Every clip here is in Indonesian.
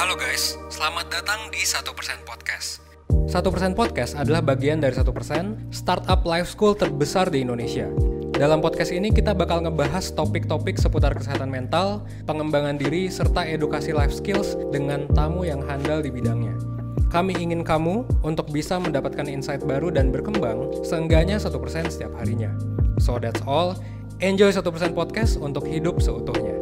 Halo guys, selamat datang di 1% Podcast. 1% Podcast adalah bagian dari 1% startup life school terbesar di Indonesia. Dalam podcast ini kita bakal ngebahas topik-topik seputar kesehatan mental, pengembangan diri, serta edukasi life skills dengan tamu yang handal di bidangnya. Kami ingin kamu untuk bisa mendapatkan insight baru dan berkembang seenggaknya 1% setiap harinya. So that's all, enjoy 1% Podcast untuk hidup seutuhnya.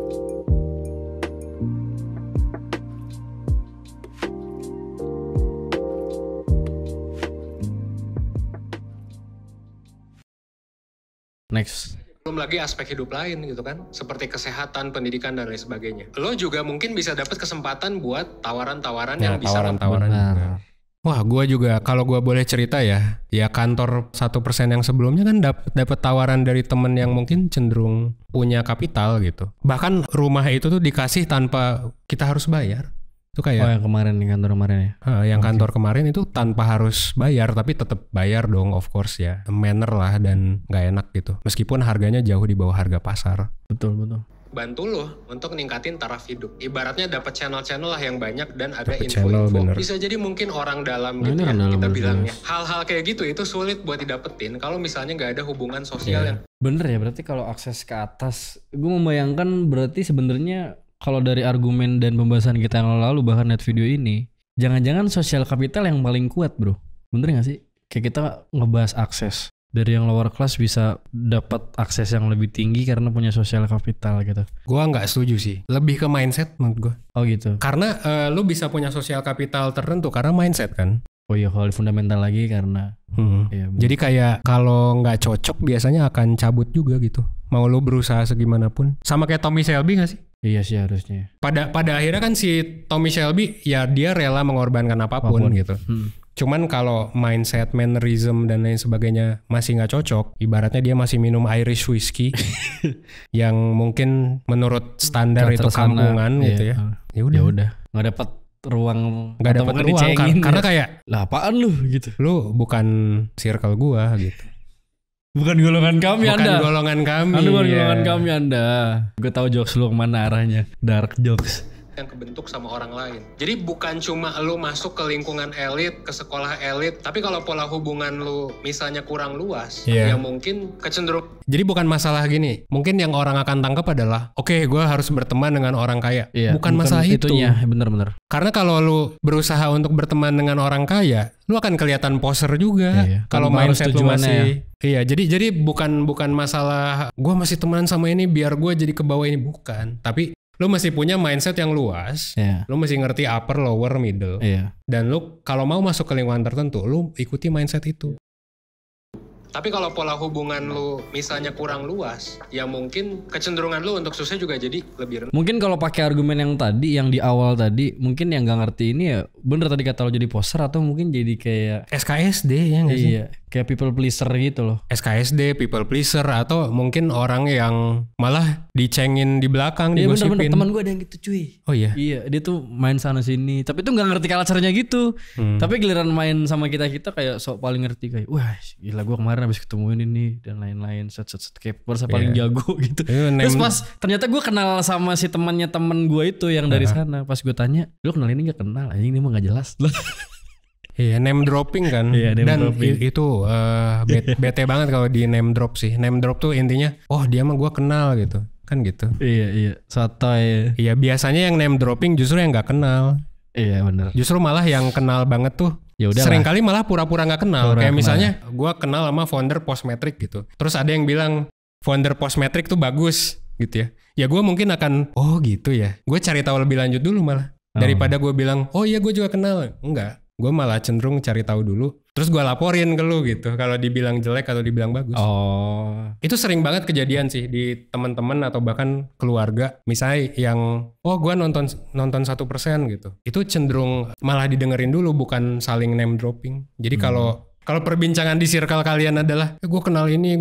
Next. Belum lagi aspek hidup lain gitu kan, seperti kesehatan, pendidikan, dan lain sebagainya. Lo juga mungkin bisa dapat kesempatan buat tawaran-tawaran yang bisa... Tawaran-tawaran juga. Wah, gue juga kalau gue boleh cerita ya kantor 1% yang sebelumnya kan dapat tawaran dari temen yang mungkin cenderung punya kapital gitu. Bahkan rumah itu tuh dikasih tanpa kita harus bayar. Itu kayak yang kemarin di kantor kemarin ya. Yang kantor kemarin itu tanpa harus bayar, tapi tetap bayar dong, of course ya. Manner lah, dan nggak enak gitu. Meskipun harganya jauh di bawah harga pasar. Betul. Bantu lo untuk ningkatin taraf hidup. Ibaratnya dapat channel-channel lah yang banyak dan ada Dapet channel, info-info. bener. Bisa jadi mungkin orang dalam Nah, gitu ini ya, orang dalam kita bener. bilangnya. Hal-hal kayak gitu itu sulit buat didapetin kalau misalnya nggak ada hubungan sosial yang Bener ya, berarti kalau akses ke atas, gue membayangkan berarti sebenarnya kalau dari argumen dan pembahasan kita yang lalu bahkan net video ini, jangan-jangan sosial kapital yang paling kuat bro. Bener gak sih? Kayak kita ngebahas akses. Dari yang lower class bisa dapat akses yang lebih tinggi karena punya sosial kapital gitu. Gue nggak setuju sih. Lebih ke mindset menurut gue. Oh gitu. Karena lu bisa punya sosial kapital tertentu karena mindset kan. Oh iya, kalau di fundamental lagi karena iya, bener. Jadi kayak kalau nggak cocok biasanya akan cabut juga gitu. Mau lu berusaha segimanapun. Sama kayak Tommy Shelby nggak sih? Iya sih harusnya. Pada akhirnya kan si Tommy Shelby ya dia rela mengorbankan apapun. Gitu. Cuman kalau mindset, mannerism dan lain sebagainya masih nggak cocok, ibaratnya dia masih minum Irish whiskey yang mungkin menurut standar Culture itu sana, kampungan gitu ya. Ya udah. Nggak dapat ruang. Nggak dapat atau ruang dicengin karena ya. kayak Lah apaan lu gitu. lu bukan circle gua gitu. Bukan golongan kami Bukan Anda. golongan kami. Anda bukan ya. golongan kami Anda. Gue tahu jokes lu kemana arahnya. Dark jokes. yang kebentuk sama orang lain. Jadi bukan cuma lu masuk ke lingkungan elit, ke sekolah elit, tapi kalau pola hubungan lu misalnya kurang luas, ya mungkin kecenderung. Jadi bukan masalah gini. Mungkin yang orang akan tangkap adalah, oke, gue harus berteman dengan orang kaya. Iya, bukan masalah itu. Itunya, bener-bener. Karena kalau lu berusaha untuk berteman dengan orang kaya, lu akan kelihatan poser juga. Iya. Kalau Tanpa mindset harus lu tujuannya masih, iya. Jadi bukan masalah gue masih temenan sama ini biar gue jadi ke bawah ini, bukan. Tapi lu masih punya mindset yang luas. Iya. Lu masih ngerti upper, lower, middle. Iya. Dan lu kalau mau masuk ke lingkungan tertentu, lu ikuti mindset itu. Tapi kalau pola hubungan lu misalnya kurang luas, ya mungkin kecenderungan lu untuk susah juga jadi lebih rendah. Mungkin kalau pakai argumen yang tadi, yang di awal tadi, mungkin yang gak ngerti ini ya bener tadi kata lo jadi poser atau mungkin jadi kayak SKSD ya nggak sih? iya, kayak people pleaser gitu loh. SKSD, people pleaser, atau mungkin orang yang malah dicengin di belakang, Iya digosipin. bener-bener, teman gue ada yang gitu cuy. Oh iya? Iya, dia tuh main sana sini, tapi tuh gak ngerti culture-nya gitu. Tapi giliran main sama kita kayak sok paling ngerti kayak, wah gila gue kemarin habis ketemu ini dan lain-lain, set kayak merasa paling jago gitu. Terus pas ternyata gue kenal sama si temannya temen gue itu yang dari sana, pas gue tanya, lu kenal ini gak kenal? Anjing ini mah gak jelas. Iya, name dropping kan. Iya, name dan dropping. itu bete banget kalau di name drop sih. Name drop tuh intinya, oh dia mah gue kenal gitu. Kan gitu. Iya, sotoy. Iya, biasanya yang name dropping justru yang gak kenal. Iya bener. Justru malah yang kenal banget tuh Ya udahlah. seringkali malah pura-pura gak kenal. Pura-pura Kayak kenal. misalnya gue kenal sama founder Postmetric gitu. Terus ada yang bilang founder Postmetric tuh bagus gitu ya. Ya gue mungkin akan, oh gitu ya. Gue cari tahu lebih lanjut dulu malah. Daripada gue bilang, oh iya gue juga kenal. Enggak. Gue malah cenderung cari tahu dulu. Terus gue laporin ke lu gitu. Kalau dibilang jelek atau dibilang bagus. Oh. Itu sering banget kejadian sih di teman-teman atau bahkan keluarga. Misalnya yang, oh gue nonton 1% gitu. Itu cenderung malah didengerin dulu, bukan saling name dropping. Jadi kalau perbincangan di circle kalian adalah, gue kenal ini,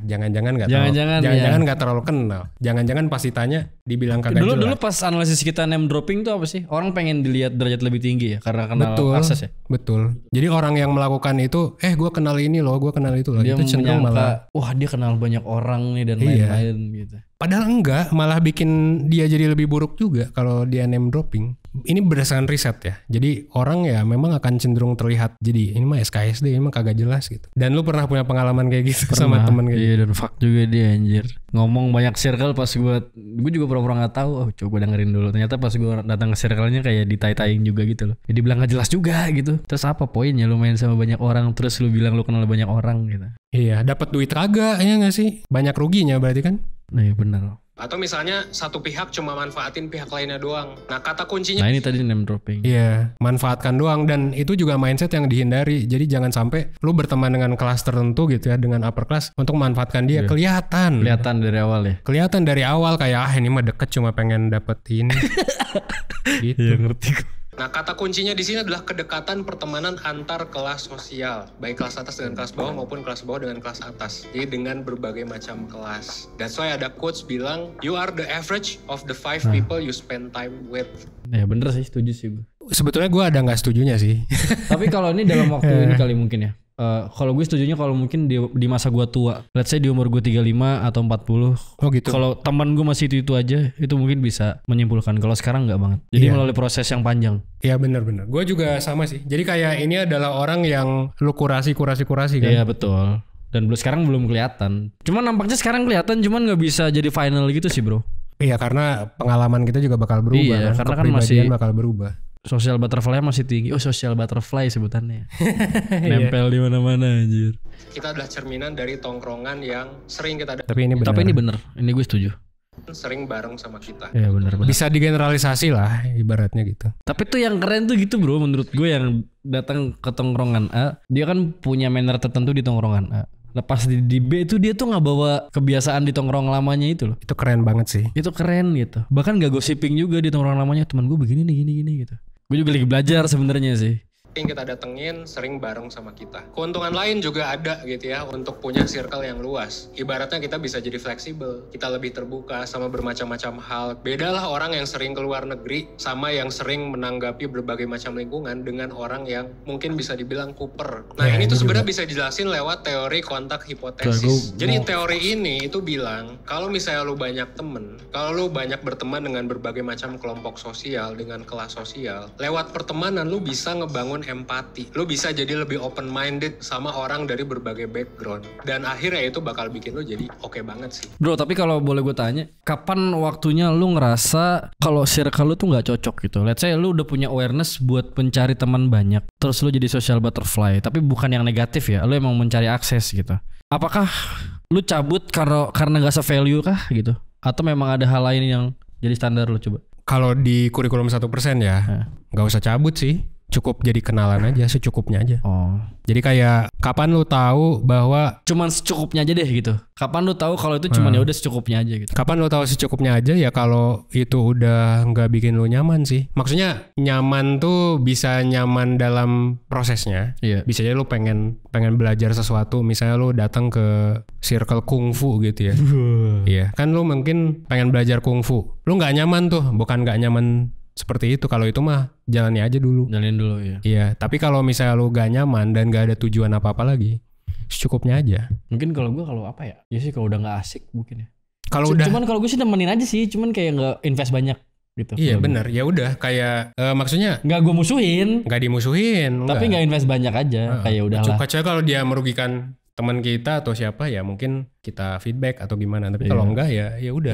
jangan-jangan nggak terlalu, jangan-jangan nggak terlalu kenal. Jangan-jangan pas ditanya dibilang kagak jelas. Dulu pas analisis kita name dropping tuh apa sih? Orang pengen dilihat derajat lebih tinggi ya karena kenal akses ya. Betul. Jadi orang yang melakukan itu, gue kenal ini loh, gue kenal itu loh. Dia Itu cenderung malah, wah dia kenal banyak orang nih dan lain-lain gitu. Padahal enggak, malah bikin dia jadi lebih buruk juga kalau dia name dropping. ini berdasarkan riset ya. Jadi orang ya memang akan cenderung terlihat jadi ini mah SKSD, ini mah kagak jelas gitu. Dan lu pernah punya pengalaman kayak gitu sama temen kayak Iya, gitu? dan fuck juga dia anjir. Ngomong banyak circle pas gue juga pura-pura nggak tahu. Oh coba dengerin dulu. Ternyata pas gue datang ke circle-nya kayak ditai-taiin juga gitu loh. Jadi bilang nggak jelas juga gitu. Terus apa poinnya lu main sama banyak orang terus lu bilang lu kenal banyak orang gitu. Iya, dapat duit kagak ya nggak sih? Banyak ruginya berarti kan? Nah iya benar. Atau misalnya satu pihak cuma manfaatin pihak lainnya doang. Nah kata kuncinya Nah ini tadi name dropping. iya, manfaatkan doang. Dan itu juga mindset yang dihindari. Jadi jangan sampai lu berteman dengan kelas tertentu gitu ya, dengan upper class untuk memanfaatkan dia. Iya. Kelihatan Dari awal ya. Kelihatan dari awal kayak ini mah deket cuma pengen dapet ini. Gitu. Iya ngerti. Nah, kata kuncinya di sini adalah kedekatan pertemanan antar kelas sosial, baik kelas atas dengan kelas bawah maupun kelas bawah dengan kelas atas. Jadi dengan berbagai macam kelas. That's why ada quotes bilang, you are the average of the 5 people you spend time with. Ya bener sih, setuju sih gue. Sebetulnya gue ada nggak setujunya sih. Tapi kalau ini dalam waktu ini kali mungkin ya. Kalau gue setujunya kalau mungkin di masa gue tua, let's say di umur gue 35 atau 40. Oh gitu. Kalau teman gue masih itu aja, itu mungkin bisa menyimpulkan. Kalau sekarang nggak banget. Jadi Iya. melalui proses yang panjang. Iya benar-benar. Gue juga sama sih. Jadi kayak ini adalah orang yang lu kurasi kan. Iya betul. Dan sekarang belum kelihatan. Cuman nampaknya sekarang kelihatan, cuman nggak bisa jadi final gitu sih bro. Iya karena pengalaman kita juga bakal berubah. Iya, karena kan kepribadian masih- bakal berubah. Social butterfly masih tinggi. Oh social butterfly sebutannya. Nempel di mana-mana anjir. Kita adalah cerminan dari tongkrongan yang sering kita Tapi ini Tapi ini bener. Ini gue setuju. sering bareng sama kita. Iya bener. Bisa digeneralisasi lah ibaratnya gitu. Tapi tuh yang keren tuh gitu bro, menurut gue yang datang ke tongkrongan A, dia kan punya manner tertentu di tongkrongan A. Lepas di B itu dia tuh nggak bawa kebiasaan di tongkrong lamanya itu loh. Itu keren banget sih. Itu keren gitu. Bahkan gak gossiping juga di tongkrong lamanya, teman gue begini nih gini gitu. Gue juga lagi belajar sebenarnya sih. Yang kita datengin sering bareng sama kita. Keuntungan lain juga ada gitu ya untuk punya circle yang luas. Ibaratnya kita bisa jadi fleksibel, kita lebih terbuka sama bermacam-macam hal. Bedalah orang yang sering keluar negeri sama yang sering menanggapi berbagai macam lingkungan dengan orang yang mungkin bisa dibilang kuper. Nah ini tuh sebenarnya bisa dijelasin lewat teori kontak hipotesis. Jadi teori ini itu bilang kalau misalnya lu banyak temen, kalau lu banyak berteman dengan berbagai macam kelompok sosial, dengan kelas sosial, lewat pertemanan lu bisa ngebangun empati. Lu bisa jadi lebih open minded sama orang dari berbagai background. Dan akhirnya itu bakal bikin lu jadi oke banget sih. Bro, tapi kalau boleh gue tanya, kapan waktunya lu ngerasa kalau circle lu tuh nggak cocok gitu? Let's say lu udah punya awareness buat mencari teman banyak, terus lu jadi social butterfly, tapi bukan yang negatif ya, lu emang mencari akses gitu. Apakah lu cabut karena nggak se-value kah gitu? Atau memang ada hal lain yang jadi standar lu coba? Kalau di kurikulum 1% ya, nggak usah cabut sih. Cukup jadi kenalan aja, secukupnya aja. Oh. Jadi kayak kapan lu tahu bahwa Cuman secukupnya aja deh gitu. Kapan lu tahu kalau itu cuman ya udah secukupnya aja gitu. kapan lu tahu secukupnya aja ya kalau itu udah nggak bikin lu nyaman sih. Maksudnya nyaman tuh bisa nyaman dalam prosesnya. Iya. Bisa aja lu pengen belajar sesuatu, misalnya lu datang ke circle kungfu gitu ya. Iya, kan lu mungkin pengen belajar kungfu. Lu nggak nyaman tuh, bukan nggak nyaman seperti itu. Kalau itu mah jalani aja dulu. Jalanin dulu ya. Iya, tapi kalau misalnya lu gak nyaman dan gak ada tujuan apa-apa lagi, secukupnya aja. Mungkin kalau gue kalau apa ya? Ya sih kalau udah nggak asik mungkin ya. Kalau udah Cuman kalau gue sih nemenin aja sih, cuman kayak nggak invest banyak gitu. iya Kalau benar, ya udah kayak maksudnya gue. Nggak gue musuhin, nggak dimusuhin, tapi nggak invest banyak aja. Kayak udahlah. Kecuali kalau dia merugikan teman kita atau siapa ya mungkin kita feedback atau gimana. Tapi kalau enggak ya udah.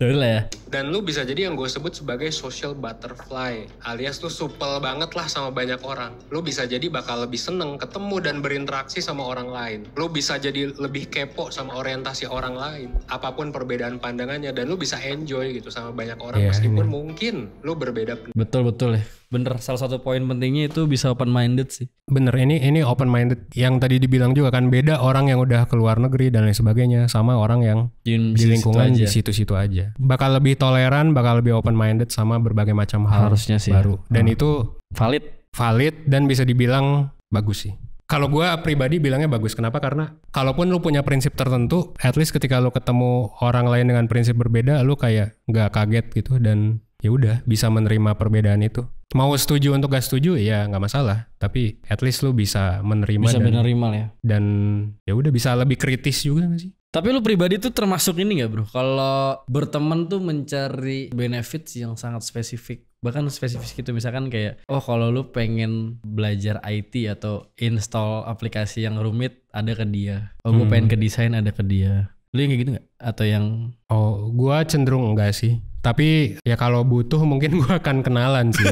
Ya udah ya. Dan lu bisa jadi yang gue sebut sebagai social butterfly, alias lu supel banget lah sama banyak orang. Lu bisa jadi bakal lebih seneng ketemu dan berinteraksi sama orang lain. Lu bisa jadi lebih kepo sama orientasi orang lain, apapun perbedaan pandangannya, dan lu bisa enjoy gitu sama banyak orang meskipun mungkin lu berbeda. Betul ya. Bener, salah satu poin pentingnya itu bisa open minded sih. Bener, ini open minded. Yang tadi dibilang juga kan beda orang yang udah keluar negeri dan lain sebagainya sama orang yang di lingkungan di situ-situ aja. Bakal lebih toleran, bakal lebih open minded sama berbagai macam hal harusnya sih baru. ya. Dan itu valid dan bisa dibilang bagus sih. Kalau gue pribadi bilangnya bagus. Kenapa? Karena kalaupun lu punya prinsip tertentu, at least ketika lu ketemu orang lain dengan prinsip berbeda, lu kayak nggak kaget gitu dan ya udah bisa menerima perbedaan itu. Mau setuju untuk gak setuju ya nggak masalah, tapi at least lu bisa menerima lah ya. Dan ya udah bisa lebih kritis juga gak sih? Tapi lu pribadi tuh termasuk ini gak bro? Kalau berteman tuh mencari benefits yang sangat spesifik Bahkan spesifik gitu, misalkan kayak kalau lu pengen belajar IT atau install aplikasi yang rumit, ada ke dia. Gue pengen ke desain, ada ke dia. Lu yang kayak gitu gak? Atau yang... Oh, gue cenderung enggak sih. Tapi ya kalau butuh mungkin gue akan kenalan sih.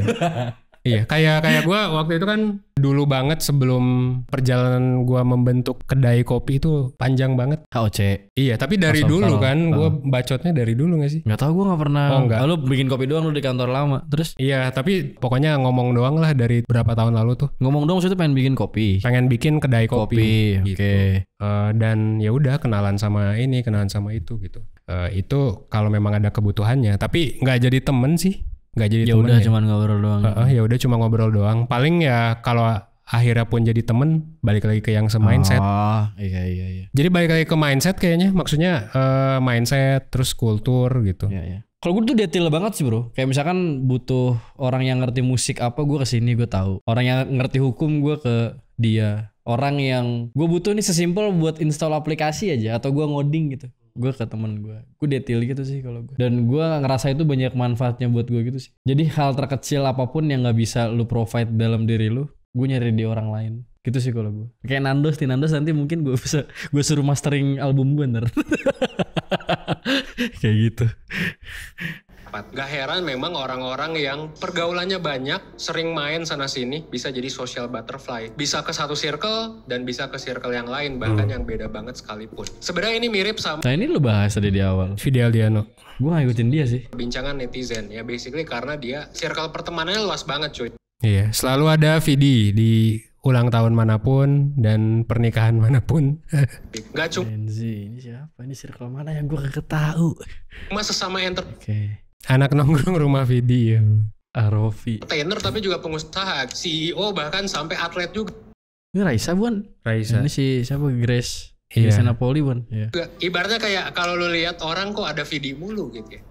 Iya, kayak gue waktu itu kan dulu banget sebelum perjalanan gue membentuk kedai kopi itu panjang banget. HOC. Iya, tapi dari dulu kan gue bacotnya dari dulu gak sih? Gak tau, gue gak pernah. Oh, enggak. Lu bikin kopi doang lu di kantor lama. Terus? Iya, tapi pokoknya ngomong doang lah dari berapa tahun lalu tuh. Ngomong doang maksudnya pengen bikin kopi. Pengen bikin kedai kopi. Gitu. Oke. Dan ya udah kenalan sama ini, kenalan sama itu gitu. Itu kalau memang ada kebutuhannya, tapi nggak jadi temen sih. Nggak jadi ya temen udah cuman ngobrol doang. Ya udah cuma ngobrol doang. Paling ya kalau akhirnya pun jadi temen, balik lagi ke yang se-mindset. Iya. Jadi balik lagi ke mindset kayaknya. Maksudnya mindset terus kultur gitu. Iya. Kalau gue tuh detail banget sih bro. Kayak misalkan butuh orang yang ngerti musik apa, gue kesini gue tahu. Orang yang ngerti hukum, gue ke dia. Orang yang gue butuh nih sesimpel buat install aplikasi aja, atau gue ngoding gitu, gue ke temen gue detail gitu sih kalau gue. Dan gue ngerasa itu banyak manfaatnya buat gue gitu sih. Jadi hal terkecil apapun yang nggak bisa lu provide dalam diri lu, gue nyari di orang lain gitu sih kalau gue. Kayak Nandos nanti mungkin gue bisa gue suruh mastering album gue ntar. Kayak gitu. Gak heran memang orang-orang yang pergaulannya banyak, sering main sana sini, bisa jadi social butterfly. Bisa ke satu circle dan bisa ke circle yang lain, bahkan yang beda banget sekalipun. Sebenarnya ini mirip sama... Nah ini lu bahas tadi di awal. Fidel Diano. Gue gak ngikutin dia sih. Bincangan netizen, ya basically karena dia circle pertemanannya luas banget cuy. Iya, selalu ada Vidi di ulang tahun manapun dan pernikahan manapun. Gak cuma... Ini siapa? Ini circle mana yang gue kagak tahu? Cuma sesama Oke. Anak nongkrong rumah Vidi ya. Arofi. Entertainer tapi juga pengusaha, CEO bahkan sampai atlet juga. Ini Raisa bukan? Raisa. Ini si siapa? Grace. Iya. Grace Napoli bukan? Iya. Ibaratnya kayak kalau lu lihat orang kok ada Vidi mulu gitu ya.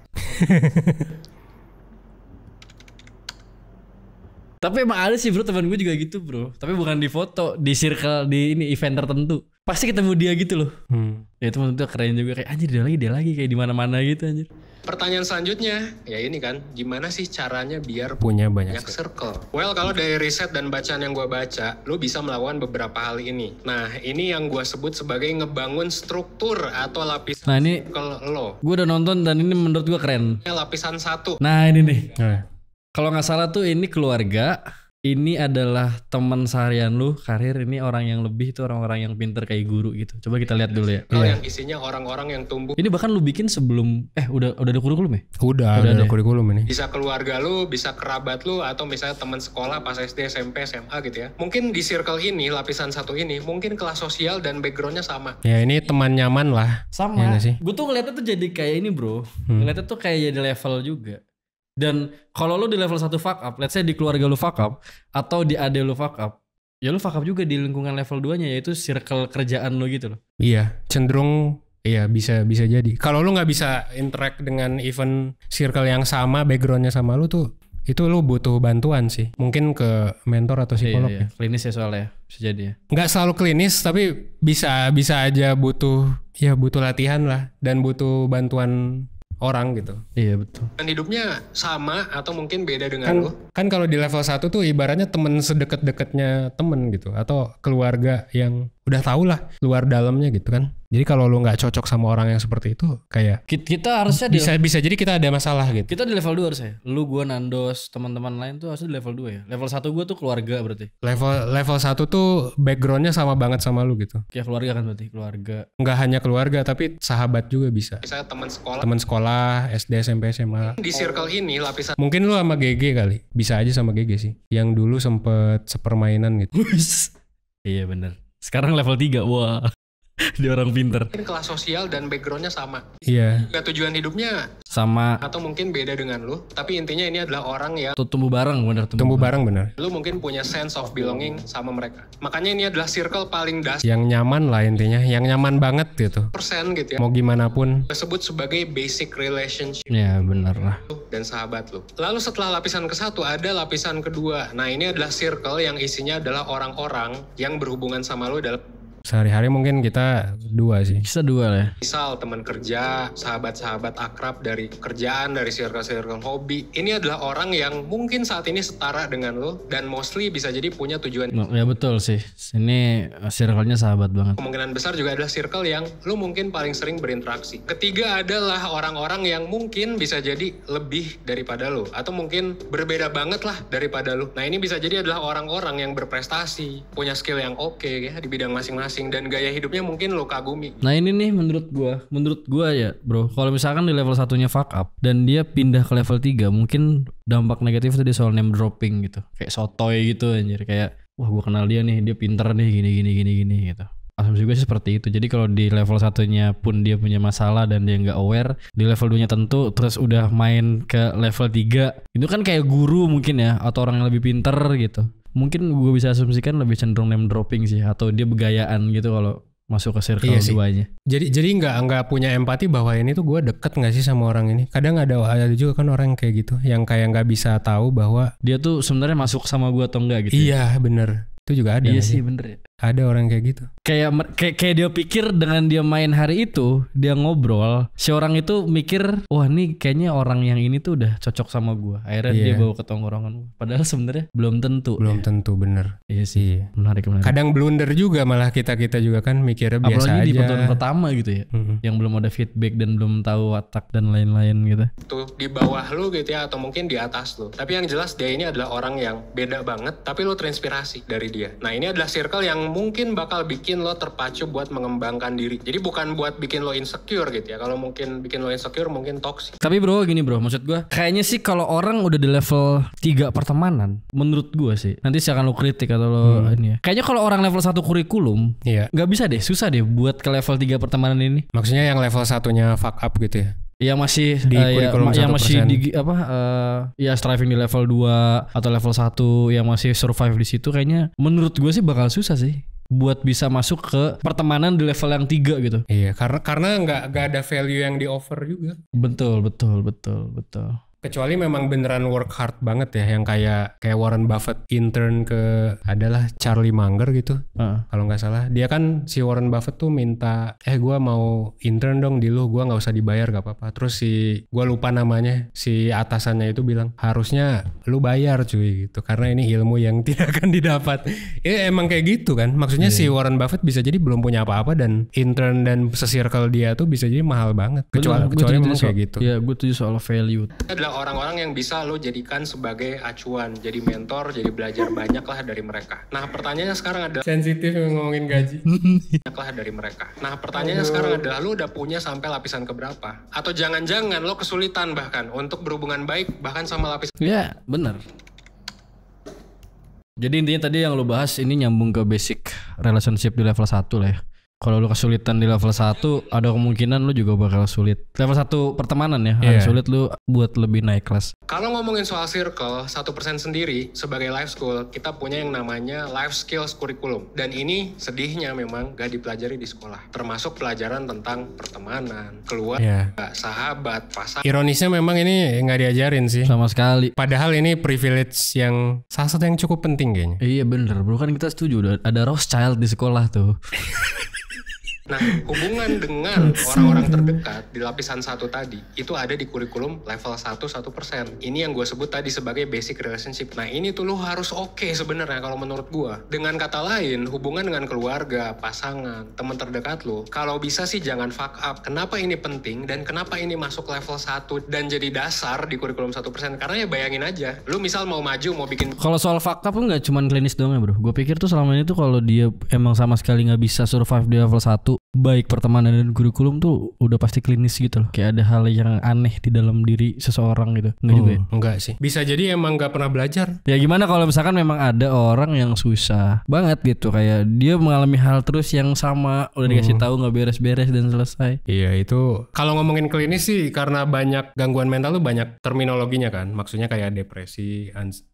Tapi emang ada sih bro, teman gue juga gitu bro. Tapi bukan di foto, di circle, di ini event tertentu. Pasti ketemu dia gitu loh. Ya teman itu keren juga, kayak anjir dia lagi kayak di mana-mana gitu anjir. Pertanyaan selanjutnya, ya ini kan, gimana sih caranya biar punya banyak circle? Well, kalau dari riset dan bacaan yang gue baca, lo bisa melakukan beberapa hal ini. Nah, ini yang gue sebut sebagai ngebangun struktur atau lapisan circle lo. Gue udah nonton dan ini menurut gue keren. Lapisan 1. Nah ini nih. Kalau nggak salah tuh ini keluarga. Ini adalah teman seharian lu, karir, ini orang yang lebih itu orang-orang yang pinter kayak guru gitu. Coba kita lihat dulu ya. Yang isinya orang-orang yang tumbuh. Ini bahkan lu bikin sebelum udah ada kurikulum ya? Udah ada kurikulum ini. Bisa keluarga lu, bisa kerabat lu, atau misalnya teman sekolah pas SD, SMP, SMA gitu ya. Mungkin di circle ini, lapisan 1 ini, mungkin kelas sosial dan backgroundnya sama. Ya ini teman nyaman lah. Sama. Ya, gue tuh ngeliatnya tuh jadi kayak ini bro. Ngeliatnya tuh kayak jadi level juga. Dan kalau lu di level 1 fuck up, let's say di keluarga lu fuck up atau di ade lu fuck up, ya lu fuck up juga di lingkungan level 2-nya, yaitu circle kerjaan lu gitu loh. Iya, cenderung bisa jadi. Kalau lu nggak bisa interact dengan even circle yang sama, backgroundnya sama lu tuh, itu lu butuh bantuan sih. Mungkin ke mentor atau psikolog. Iya. Klinis ya soalnya, bisa jadi ya. Nggak selalu klinis, tapi bisa aja butuh latihan lah dan butuh bantuan orang gitu. Iya betul. Dan hidupnya sama atau mungkin beda dengan lu. Kan kalau di level 1 tuh ibaratnya temen sedekat-dekatnya temen gitu. Atau keluarga yang udah tau lah luar dalamnya gitu kan. Jadi kalau lu gak cocok sama orang yang seperti itu, kayak kita harusnya bisa jadi kita ada masalah gitu. Kita di level 2 harusnya. Lu, gua, Nandos, teman-teman lain tuh harusnya di level 2 ya. Level 1 gua tuh keluarga berarti. Level 1 tuh backgroundnya sama banget sama lu gitu. Kayak keluarga kan berarti, keluarga. Nggak hanya keluarga tapi sahabat juga bisa. Misalnya teman sekolah, SD, SMP, SMA. Di circle ini lapisan. Mungkin lu sama GG kali. Bisa aja sama GG sih. Yang dulu sempet sepermainan gitu. Iya bener. Sekarang level 3, wah. Dia orang pinter. Mungkin kelas sosial dan backgroundnya sama. Iya. Tujuan hidupnya sama. Atau mungkin beda dengan lu. Tapi intinya ini adalah orang yang tumbuh bareng, bener. Tumbuh bareng bener. Lu mungkin punya sense of belonging sama mereka. Makanya ini adalah circle paling dasar. Yang nyaman lah intinya. Yang nyaman banget gitu. Persen gitu ya. Mau gimana pun. Disebut sebagai basic relationship. Ya bener lah. Dan sahabat lu. Lalu setelah lapisan ke-1 ada lapisan kedua. Nah ini adalah circle yang isinya adalah orang-orang yang berhubungan sama lu dalam Sehari-hari mungkin kita 2 sih. Bisa 2 lah ya. Misal teman kerja, sahabat-sahabat akrab dari kerjaan, dari circle-circle hobi. Ini adalah orang yang mungkin saat ini setara dengan lo dan mostly bisa jadi punya tujuan. Ya betul sih. Ini circle-nya sahabat banget. Kemungkinan besar juga adalah circle yang lo mungkin paling sering berinteraksi. Ketiga adalah orang-orang yang mungkin bisa jadi lebih daripada lo atau mungkin berbeda banget lah daripada lo. Nah ini bisa jadi adalah orang-orang yang berprestasi, punya skill yang oke ya di bidang masing-masing dan gaya hidupnya mungkin lo kagumi. Nah ini nih menurut gua ya bro, kalau misalkan di level 1-nya fuck up dan dia pindah ke level 3, mungkin dampak negatif itu dia soal name dropping gitu, kayak sotoy gitu anjir, kayak wah gua kenal dia nih, dia pinter nih gini gitu. Asumsi gue sih seperti itu. Jadi kalau di level 1-nya pun dia punya masalah dan dia nggak aware, di level 2-nya tentu, terus udah main ke level 3 itu kan kayak guru mungkin ya, atau orang yang lebih pinter gitu. Mungkin gue bisa asumsikan lebih cenderung name dropping sih, atau dia begayaan gitu kalau masuk ke circle 2-nya. Jadi nggak punya empati bahwa ini tuh gue deket nggak sih sama orang ini. Kadang ada juga kan orang yang kayak gitu, yang kayak nggak bisa tahu bahwa dia tuh sebenarnya masuk sama gue atau enggak gitu. Iya bener. Itu juga ada. Iya sih bener ya. Ada orang kayak gitu. Kayak dia pikir dengan dia main hari itu, dia ngobrol, si orang itu mikir, wah nih kayaknya orang yang ini tuh udah cocok sama gua. Akhirnya dia bawa ke tongkrongan. Padahal sebenarnya belum tentu. Belum tentu bener. Iya sih. Menarik. Kadang blunder juga malah kita juga kan mikirnya biasa aja. Apalagi di pertemuan pertama gitu ya, yang belum ada feedback dan belum tahu watak dan lain-lain gitu. Tuh di bawah lu gitu ya, atau mungkin di atas lu. Tapi yang jelas dia ini adalah orang yang beda banget, tapi lu terinspirasi dari dia. Nah ini adalah circle yang mungkin bakal bikin lo terpacu buat mengembangkan diri. Jadi bukan buat bikin lo insecure gitu ya. Kalau mungkin bikin lo insecure mungkin toxic. Tapi bro gini bro, maksud gue kayaknya sih kalau orang udah di level 3 pertemanan, menurut gue sih, nanti silakan lo kritik atau lo ini ya, kayaknya kalau orang level 1 kurikulum gak bisa deh, susah deh buat ke level 3 pertemanan ini. Maksudnya yang level 1-nya fuck up gitu ya? Yang masih di kurikulum 1%. Yang masih di ya striving di level 2 atau level 1 yang masih survive di situ, kayaknya menurut gue sih bakal susah sih buat bisa masuk ke pertemanan di level yang 3 gitu. Iya, karena nggak ada value yang di offer juga. Betul. Kecuali memang beneran work hard banget ya, yang kayak Warren Buffett intern ke adalah Charlie Munger gitu. Kalau nggak salah, dia kan si Warren Buffett tuh minta, gue mau intern dong di lu, gue nggak usah dibayar gak apa-apa. Terus gue lupa namanya, si atasannya itu bilang harusnya lu bayar cuy gitu, karena ini ilmu yang tidak akan didapat. Emang kayak gitu kan, maksudnya si Warren Buffett bisa jadi belum punya apa-apa dan intern dan se-circle dia tuh bisa jadi mahal banget. Kecuali memang kayak gitu. Ya gue tuh soal value. Orang-orang yang bisa lo jadikan sebagai acuan, jadi mentor, jadi belajar banyak lah dari mereka. Nah pertanyaannya sekarang adalah sensitif ngomongin gaji. Banyak lah dari mereka. Nah pertanyaannya sekarang adalah lo udah punya sampai lapisan keberapa? Atau jangan-jangan lo kesulitan bahkan untuk berhubungan baik bahkan sama lapisan. Ya benar. Jadi intinya tadi yang lo bahas ini nyambung ke basic relationship di level 1 lah ya. Kalau lu kesulitan di level 1, ada kemungkinan lu juga bakal sulit. Level 1 pertemanan ya, ada sulit lu buat lebih naik kelas. Kalau ngomongin soal circle, 1% sendiri sebagai life school, kita punya yang namanya life skills curriculum. Dan ini sedihnya memang gak dipelajari di sekolah. Termasuk pelajaran tentang pertemanan, keluarga, sahabat, pasangan. Ironisnya memang ini gak diajarin sih. Sama sekali. Padahal ini privilege yang salah satu yang cukup penting kayaknya. Iya bener bro, kan kita setuju ada Rothschild di sekolah tuh. Nah, hubungan dengan orang-orang terdekat di lapisan 1 tadi itu ada di kurikulum level 1%. Ini yang gue sebut tadi sebagai basic relationship. Nah, ini tuh lo harus oke sebenarnya kalau menurut gue. Dengan kata lain, hubungan dengan keluarga, pasangan, teman terdekat lo, kalau bisa sih jangan fuck up. Kenapa ini penting dan kenapa ini masuk level 1 dan jadi dasar di kurikulum 1%? Karena ya bayangin aja, lo misal mau maju, mau bikin. Kalau soal fuck up tuh gak cuma klinis doang ya bro. Gue pikir tuh selama ini tuh kalau dia emang sama sekali gak bisa survive di level 1, baik pertemanan dan kurikulum tuh udah pasti klinis gitu loh. Kayak ada hal yang aneh di dalam diri seseorang gitu. Enggak juga ya? Enggak sih. Bisa jadi emang gak pernah belajar. Ya gimana kalau misalkan memang ada orang yang susah banget gitu, kayak dia mengalami hal terus yang sama, udah dikasih tahu nggak beres-beres dan selesai. Iya itu. Kalau ngomongin klinis sih karena banyak gangguan mental tuh banyak terminologinya kan. Maksudnya kayak depresi,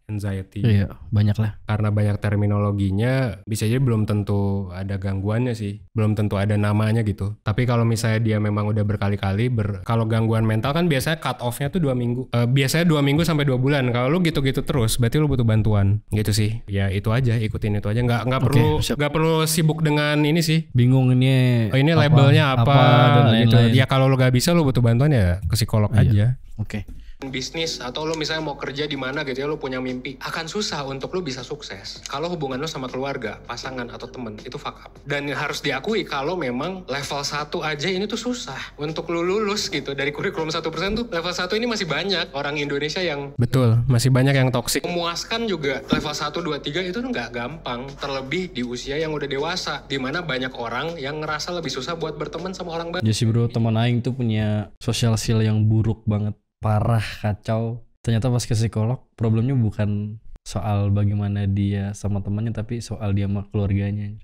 anxiety. Iya, banyak lah. Karena banyak terminologinya, bisa jadi belum tentu ada gangguannya sih, belum tentu ada namanya gitu. Tapi kalau misalnya dia memang udah berkali-kali, kalau gangguan mental kan biasanya cut off-nya tuh 2 minggu. Biasanya 2 minggu sampai 2 bulan. Kalau lu gitu-gitu terus, berarti lu butuh bantuan. Gitu sih. Ya itu aja, ikutin itu aja. Nggak perlu sibuk dengan ini sih. Bingung ini. Oh, ini labelnya apa dan gitu. lain-lain. Ya kalau lu gak bisa, lu butuh bantuan ya ke psikolog aja. Oke. Bisnis atau lo misalnya mau kerja di mana gitu ya, lo punya mimpi, akan susah untuk lo bisa sukses kalau hubungan lo sama keluarga, pasangan atau temen itu fuck up. Dan harus diakui kalau memang level 1 aja ini tuh susah untuk lo lulus gitu. Dari kurikulum 1% tuh level 1 ini masih banyak orang Indonesia yang Betul, masih banyak yang toksik. memuaskan juga. Level 1, 2, 3 itu tuh nggak gampang, terlebih di usia yang udah dewasa, dimana banyak orang yang ngerasa lebih susah buat berteman sama orang baru. Jadi bro, teman aing tuh punya social skill yang buruk banget. Parah, kacau. Ternyata pas ke psikolog, problemnya bukan soal bagaimana dia sama temannya, tapi soal dia sama keluarganya,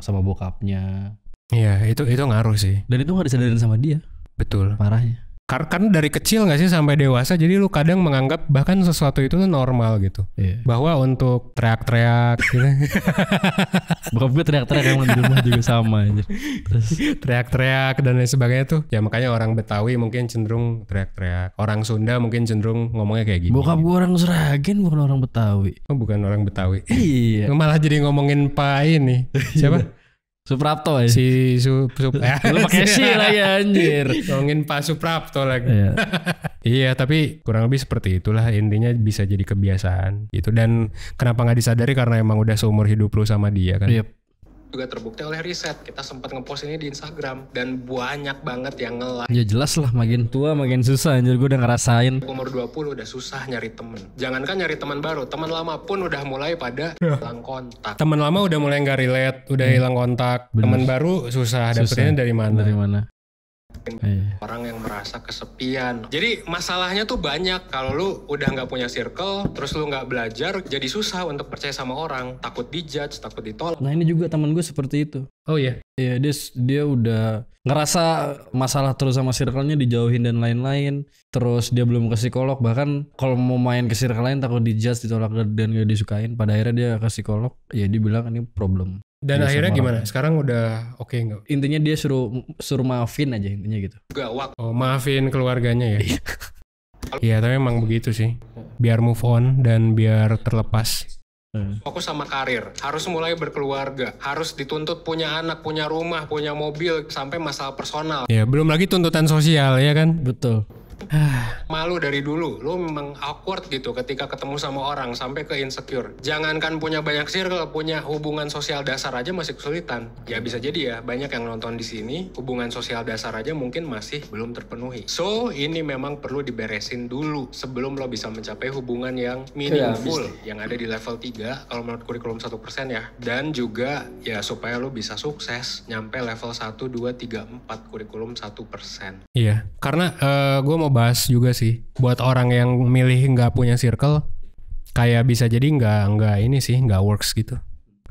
sama bokapnya. Iya, itu ngaruh sih. Dan itu nggak disadarin sama dia. Betul. Parahnya. Karena dari kecil gak sih sampai dewasa, jadi lu kadang menganggap bahkan sesuatu itu tuh normal gitu. Iya. Bahwa untuk teriak-teriak gitu. Bokap gue teriak-teriak emang di rumah juga sama aja. Terus Teriak-teriak dan lain sebagainya tuh. Ya makanya orang Betawi mungkin cenderung teriak-teriak. Orang Sunda mungkin cenderung ngomongnya kayak gini. bokap gue orang Seragen, bukan orang Betawi. Oh, bukan orang Betawi. Iya. Malah jadi ngomongin Pak ini. Siapa? Suprapto ya. Si Lu Lu pakai si lagi anjir. ngomongin Pak Suprapto lagi. Iya. Iya, tapi kurang lebih seperti itulah, intinya bisa jadi kebiasaan gitu. Dan kenapa nggak disadari karena emang udah seumur hidup lu sama dia kan. Iya. Juga terbukti oleh riset. Kita sempat ngepost ini di Instagram dan banyak banget yang nge-like. Ya jelas lah, makin tua makin susah anjir, gue udah ngerasain. Umur 20 udah susah nyari temen. Jangankan nyari teman baru, teman lama pun udah mulai pada hilang kontak. Teman lama udah mulai nggak relate, udah hilang kontak. Bener. Teman baru susah, dapetinnya dari mana? Dari mana? Iya. Orang yang merasa kesepian. Jadi masalahnya tuh banyak. Kalau lu udah nggak punya circle, terus lu nggak belajar, jadi susah untuk percaya sama orang. Takut dijudge, takut ditolak. Nah ini juga teman gue seperti itu. Oh iya. Iya, dia udah ngerasa masalah terus sama circle-nya, dijauhin dan lain-lain. Terus dia belum ke psikolog, bahkan kalau mau main ke circle lain takut dijudge, ditolak dan gak disukain. Pada akhirnya dia ke psikolog, ya dia bilang ini problem. Dan Dia akhirnya sama gimana? orang. Sekarang udah oke nggak? Intinya dia suruh maafin aja intinya gitu. Juga waktu. Oh, maafin keluarganya ya? Iya, tapi emang begitu sih. Biar move on dan biar terlepas. Fokus sama karir, harus mulai berkeluarga, harus dituntut punya anak, punya rumah, punya mobil, sampai masalah personal. Ya, belum lagi tuntutan sosial ya kan? Betul. Malu dari dulu, lu memang awkward gitu ketika ketemu sama orang, sampai ke insecure. Jangankan punya banyak circle, punya hubungan sosial dasar aja masih kesulitan. Ya bisa jadi ya, banyak yang nonton di sini, hubungan sosial dasar aja mungkin masih belum terpenuhi. So, ini memang perlu diberesin dulu sebelum lo bisa mencapai hubungan yang meaningful, yang ada di level 3, kalau menurut kurikulum 1% ya. Dan juga ya supaya lo bisa sukses, nyampe level 1, 2, 3, 4 kurikulum 1%. Iya, karena gue mau bahas juga sih buat orang yang milih nggak punya circle, kayak bisa jadi nggak ini sih, nggak works gitu.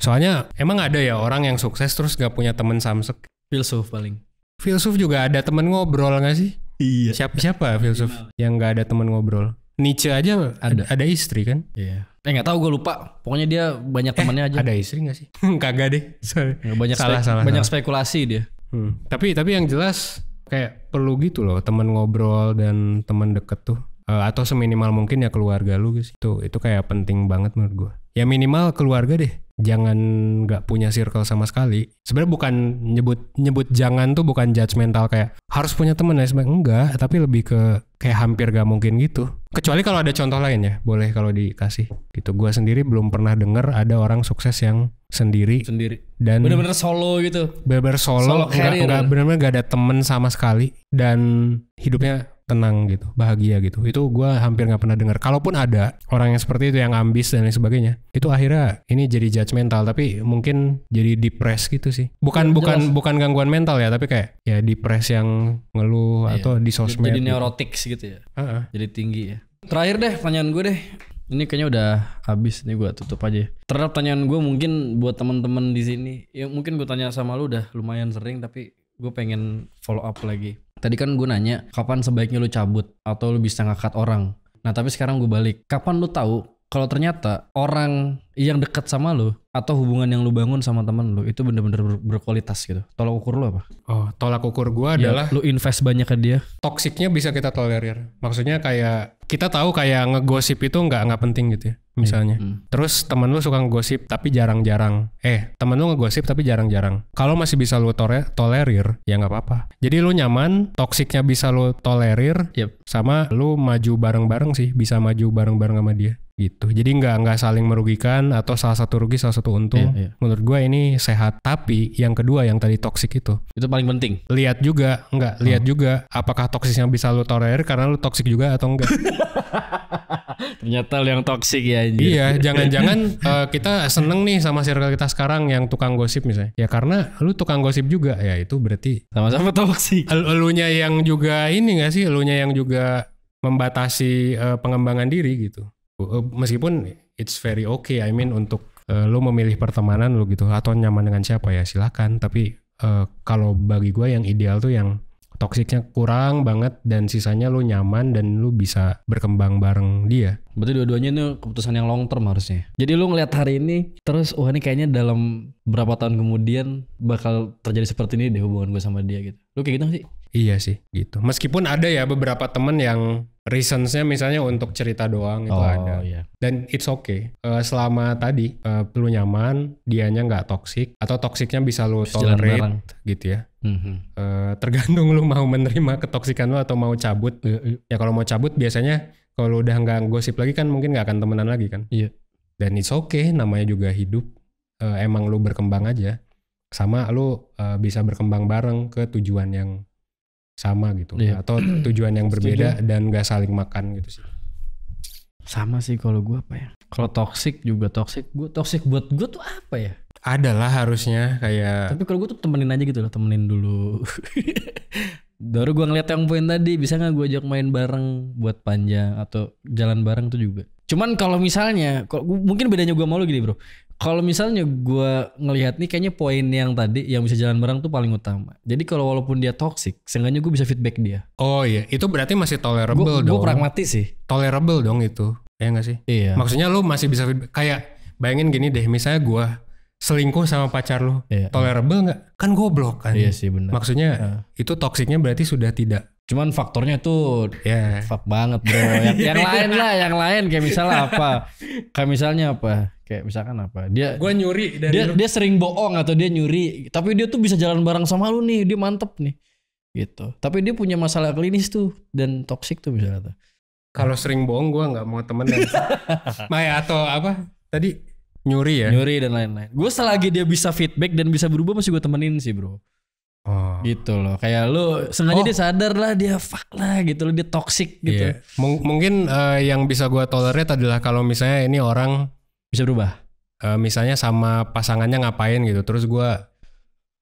Soalnya emang ada ya orang yang sukses terus nggak punya temen samsek. Filsuf paling. Filsuf juga ada temen ngobrol nggak sih? Iya. Siapa filsuf yang nggak ada temen ngobrol? Nietzsche aja ada istri kan? Iya. Nggak tahu, gue lupa. Pokoknya dia banyak temannya aja. Ada istri nggak sih? Kagak deh. Sorry. Banyak salah. banyak spekulasi dia. Tapi yang jelas kayak perlu gitu loh, teman ngobrol dan teman deket tuh. Atau seminimal mungkin ya keluarga lu guys. Itu kayak penting banget menurut gue. Ya minimal keluarga deh. Jangan nggak punya circle sama sekali. Sebenarnya bukan nyebut jangan tuh bukan judgmental kayak harus punya teman ya, sebenarnya enggak, tapi lebih ke kayak hampir gak mungkin gitu. Kecuali kalau ada contoh lain ya, boleh kalau dikasih gitu. Gue sendiri belum pernah denger ada orang sukses yang sendiri dan bener-bener solo gitu. bener-bener solo nggak bener-bener gak ada temen sama sekali dan hidupnya tenang gitu, bahagia gitu. Itu gue hampir nggak pernah dengar. Kalaupun ada orang yang seperti itu yang ambis dan lain sebagainya, itu akhirnya ini jadi judgmental, tapi mungkin jadi depres gitu sih. Bukan gangguan mental ya, tapi kayak ya depres yang ngeluh atau di sosmed. Jadi gitu. neurotik gitu ya. Jadi tinggi ya. Terakhir deh pertanyaan gue deh. Ini kayaknya udah habis nih, gue tutup aja. Terhadap pertanyaan gue mungkin buat teman-teman di sini, ya mungkin gue tanya sama lu udah lumayan sering, tapi gue pengen follow up lagi. Tadi kan gue nanya kapan sebaiknya lu cabut atau lu bisa ngangkat orang. Nah tapi sekarang gue balik, kapan lu tahu kalau ternyata orang yang dekat sama lu atau hubungan yang lu bangun sama teman lu itu bener-bener berkualitas gitu. Tolak ukur lu apa? Oh, tolak ukur gue adalah Lu invest banyak ke dia. toksiknya bisa kita tolerir. Maksudnya kayak kita tahu kayak ngegosip itu nggak penting gitu ya, misalnya. Terus temen lu suka ngegosip tapi jarang-jarang. Temen lu ngegosip tapi jarang-jarang. Kalau masih bisa lu tolerir, ya nggak apa-apa. Jadi lu nyaman, toksiknya bisa lu tolerir, sama lu maju bareng-bareng sih, bisa maju bareng-bareng sama dia. Gitu. Jadi nggak saling merugikan atau salah satu rugi salah satu untung. Menurut gue ini sehat. Tapi yang kedua yang tadi toksik itu paling penting. Lihat juga apakah toksiknya bisa lu tolerir karena lu toksik juga atau enggak. Ternyata lu yang toksik ya anjir. Iya, jangan-jangan kita seneng nih sama circle kita sekarang yang tukang gosip misalnya. Ya karena lu tukang gosip juga, ya itu berarti sama-sama toksik. Elunya yang juga ini gak sih, elunya yang juga membatasi pengembangan diri gitu. Meskipun it's very okay, I mean untuk lu memilih pertemanan lu gitu atau nyaman dengan siapa ya silakan. Tapi kalau bagi gue yang ideal tuh yang toksiknya kurang banget dan sisanya lu nyaman dan lu bisa berkembang bareng dia. Berarti dua-duanya itu keputusan yang long term harusnya. Jadi lu ngeliat hari ini terus wah ini kayaknya dalam berapa tahun kemudian bakal terjadi seperti ini deh hubungan gue sama dia gitu. Lu kayak gitu gak sih? Iya sih gitu. Meskipun ada ya beberapa temen yang reasonsnya misalnya untuk cerita doang itu ada. Iya. Dan it's okay. Selama tadi lu nyaman, dianya nggak toksik atau toksiknya bisa lu tolerate gitu ya. Tergantung lu mau menerima ketoksikan lu atau mau cabut. Ya kalau mau cabut biasanya kalau udah nggak gosip lagi kan mungkin nggak akan temenan lagi kan. Iya. Dan it's okay, namanya juga hidup. Emang lu berkembang aja. Sama lu bisa berkembang bareng ke tujuan yang sama gitu, atau tujuan yang berbeda dan gak saling makan gitu sih. Sama sih kalau gue apa ya? Kalau toksik juga toksik, gue toksik buat gue tuh apa ya? Adalah harusnya kayak. Tapi kalau gue tuh temenin aja gitu loh, temenin dulu. Baru gue ngeliat yang poin tadi, bisa nggak gue ajak main bareng buat panjang atau jalan bareng tuh juga. Cuman kalau misalnya, mungkin bedanya gue mau lu gini bro. Kalau misalnya gue ngelihat nih kayaknya poin yang tadi yang bisa jalan bareng tuh paling utama. Jadi kalau walaupun dia toxic, seenggaknya gue bisa feedback dia. Oh iya, itu berarti masih tolerable dong. Gue pragmatis sih. Tolerable dong itu, ya nggak sih? Iya. Maksudnya lu masih bisa feedback. Kayak bayangin gini deh, misalnya gue selingkuh sama pacar lu, tolerable nggak? Kan goblok kan? Iya sih benar. Maksudnya itu toksiknya berarti sudah tidak. Cuman faktornya tuh fuck banget bro. yang lain lah, yang lain kayak misalnya apa? Kayak misalnya apa? Kayak misalkan apa? Gue nyuri dari dia sering bohong atau dia nyuri, tapi dia tuh bisa jalan bareng sama lu nih, dia mantep nih. Gitu. Tapi dia punya masalah klinis tuh dan toksik tuh misalnya. Kalau sering bohong gue nggak mau temenan. Maya atau apa? Tadi nyuri ya? Nyuri dan lain-lain. Gue selagi dia bisa feedback dan bisa berubah masih gue temenin sih bro. Oh. Gitu loh. Kayak lu sengaja dia sadar lah, dia fuck lah gitu loh, dia toxic gitu. Iya. Mungkin yang bisa gue tolerate adalah kalau misalnya ini orang bisa berubah. Misalnya sama pasangannya ngapain gitu, terus gue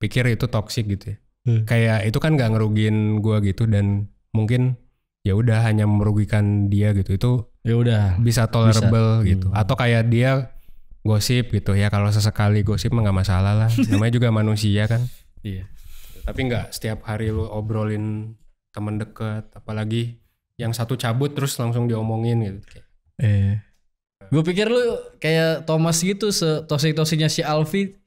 pikir itu toxic gitu ya. Kayak itu kan nggak ngerugiin gue gitu dan mungkin ya udah hanya merugikan dia gitu. Itu ya udah bisa tolerable gitu. Atau kayak dia gosip gitu ya, kalau sesekali gosip mah nggak masalah lah. Namanya juga manusia kan. Iya. Tapi nggak setiap hari lu obrolin temen deket, apalagi yang satu cabut terus langsung diomongin gitu. Gue pikir lu kayak Thomas gitu, setoksik-toksiknya si Alfi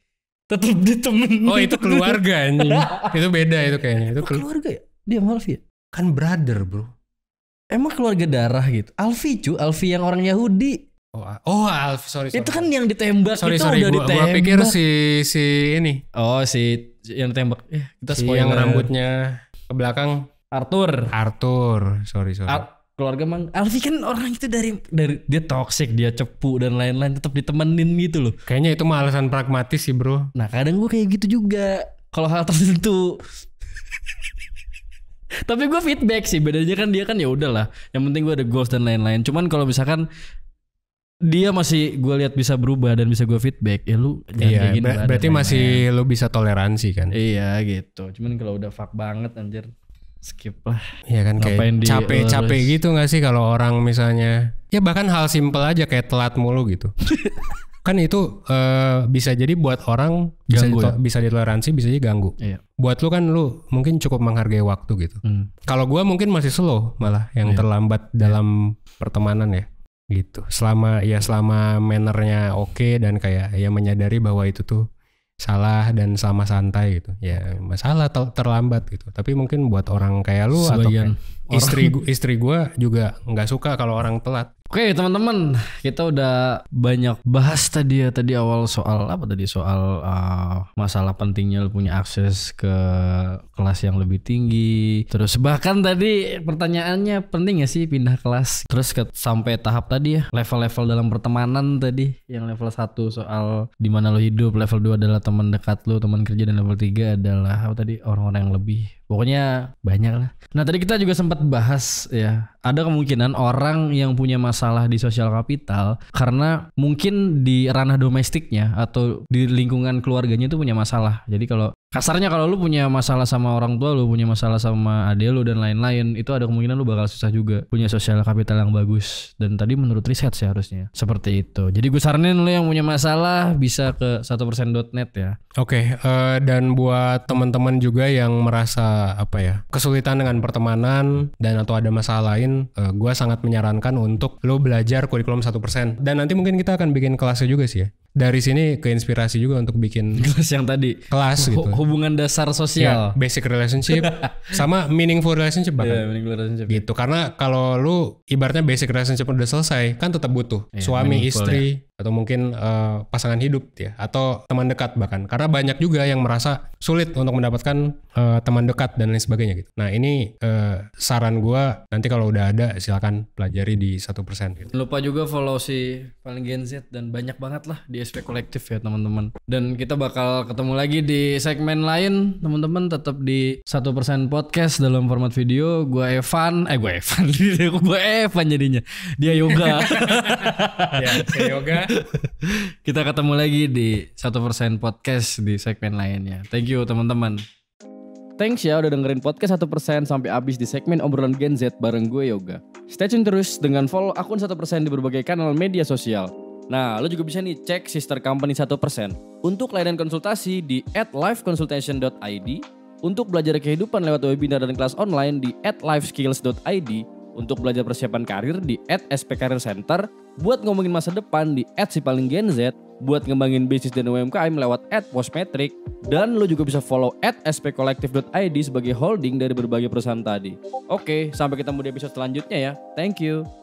tetap ditemenin. Oh itu keluarga anjing. Itu beda itu kayaknya. Itu keluarga ya? Dia sama Alfi ya? Kan brother bro. Emang keluarga darah gitu? Alfi yang orang Yahudi. Oh Alfi, sorry. Itu kan yang ditembak. Sorry, udah ditembak. Gua pikir si ini. Oh si yang ditembak. Kita si yang rambutnya ke belakang. Arthur. Sorry. Keluarga Mang Alfi kan orang itu dari dia toksik, dia cepu dan lain-lain, tetap ditemenin gitu loh. Kayaknya itu mah alasan pragmatis sih bro. Nah kadang gue kayak gitu juga kalau hal tertentu. Tapi gue feedback sih, bedanya kan dia kan ya udahlah, yang penting gue ada goals dan lain-lain. Cuman kalau misalkan dia masih gue lihat bisa berubah dan bisa gue feedback, ya lu jangan kayak gini. Berarti masih lu bisa toleransi kan? Iya gitu. Cuman kalau udah fuck banget anjir, skip lah. Iya kan, kayak capek gitu gak sih kalau orang misalnya, ya bahkan hal simple aja kayak telat mulu gitu. Kan itu bisa jadi buat orang bisa ditoleransi, bisa jadi ganggu. Iya. Buat lu kan lu mungkin cukup menghargai waktu gitu. Kalau gua mungkin masih slow malah yang terlambat dalam pertemanan ya. gitu. Selama mannernya oke dan kayak ya menyadari bahwa itu tuh salah dan sama santai gitu. Ya masalah terlambat gitu. Tapi mungkin buat orang kayak lu Sebagian atau kayak istri gue juga nggak suka kalau orang telat. Oke teman-teman, kita udah banyak bahas tadi awal soal masalah pentingnya lu punya akses ke kelas yang lebih tinggi. Terus bahkan tadi pertanyaannya penting gak sih pindah kelas. Terus sampai tahap tadi ya level-level dalam pertemanan tadi. Yang level 1 soal di mana lu hidup, level 2 adalah teman dekat lu, teman kerja, dan level 3 adalah orang-orang yang lebih. Pokoknya banyak lah. Nah tadi kita juga sempat bahas ya, ada kemungkinan orang yang punya masalah di sosial kapital karena mungkin di ranah domestiknya atau di lingkungan keluarganya itu punya masalah. Jadi kalau kasarnya kalau lu punya masalah sama orang tua lu, punya masalah sama adik lu dan lain-lain, itu ada kemungkinan lu bakal susah juga punya sosial kapital yang bagus. Dan tadi menurut riset sih harusnya seperti itu. Jadi gue saranin lu yang punya masalah bisa ke 1%.net ya. Oke, dan buat teman-teman juga yang merasa kesulitan dengan pertemanan dan atau ada masalah lain, gue sangat menyarankan untuk lo belajar kurikulum 1%. Dan nanti mungkin kita akan bikin kelasnya juga sih ya. Dari sini keinspirasi juga untuk bikin kelas yang tadi, kelas gitu. Hubungan dasar sosial, ya, basic relationship sama meaningful relationship bahkan. Meaningful relationship. Gitu. Karena kalau lu ibaratnya basic relationship udah selesai, kan tetap butuh suami, istri, atau mungkin pasangan hidup ya, atau teman dekat bahkan. Karena banyak juga yang merasa sulit untuk mendapatkan teman dekat dan lain sebagainya gitu. Nah ini saran gua, nanti kalau udah ada silakan pelajari di 1% gitu. Lupa juga follow si Paling Gen Z dan banyak banget lah di SP Kolektif ya teman-teman. Dan kita bakal ketemu lagi di segmen lain teman-teman, tetap di 1% podcast dalam format video. Gue Evan jadinya. Dia Yoga. Ya, saya Yoga. Kita ketemu lagi di 1% podcast di segmen lainnya. Thank you teman-teman. Thanks ya udah dengerin podcast 1% sampai habis di segmen obrolan Gen Z bareng gue Yoga. Stay tune terus dengan follow akun 1% di berbagai kanal media sosial. Nah, lo juga bisa nih cek sister company 1%. Untuk layanan konsultasi di @liveconsultation.id, untuk belajar kehidupan lewat webinar dan kelas online di @liveskills.id, untuk belajar persiapan karir di @spcareercenter, buat ngomongin masa depan di @sipalinggenz, buat ngembangin bisnis dan UMKM lewat @postmetric, dan lo juga bisa follow @spkolektif.id sebagai holding dari berbagai perusahaan tadi. Oke, sampai ketemu di episode selanjutnya ya. Thank you.